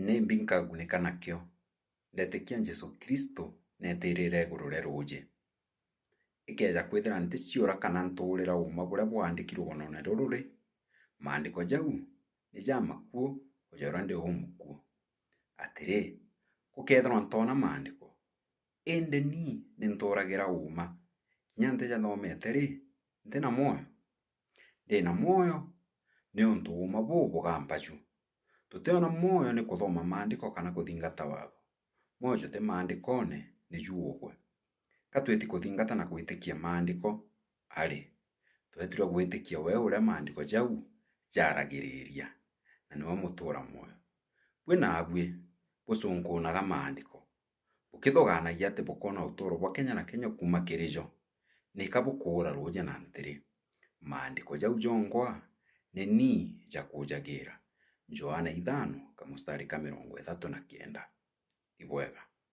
Nimbi nkagunĩka nakĩo, ndetĩkia Jesu Kristo neetĩrĩra igũrũ rĩa rũũnjĩ. Ikeja kwithĩra nticiũra kana ntũũrĩra ũma buria bwaandĩkirwo bonone rũrũrĩ, maandĩko jau nĩ ja makuũ kũja ũria ndi ũmukuũ. Atĩrĩ, gũkethĩrwa ntoona maandĩko, ĩndĩ ni nĩntũũragĩra ũma, kinya ntijathomete rĩ, ntina moyo. Ndina moyo nĩũntũ ũma bũũ bũgamba ju. Tũtiona moyo nĩ kũthoma maandĩko kana kũthingata watho. Moyo jũtĩ maandĩkone nĩ ju ũgwe. Katwĩti kũthingata na gwĩtĩkia maandĩko, arĩ, twetirwe gwĩtĩkia we ũrĩa maandĩko jau jaragĩrĩria, na nĩwe mũtũũra moyo. Bwi nabwĩ bũcũnkũnaga maandĩko, bũkĩthoganagia atĩ bũkona ũtũũro bwa Kenya na Kenya kuma kĩrĩ jo, nika bũkũũra rũũnjĩ na ntĩrĩ. Maandĩko jau jongwa nĩ ni jakũjagĩra. Johana 5:39. Ibwega.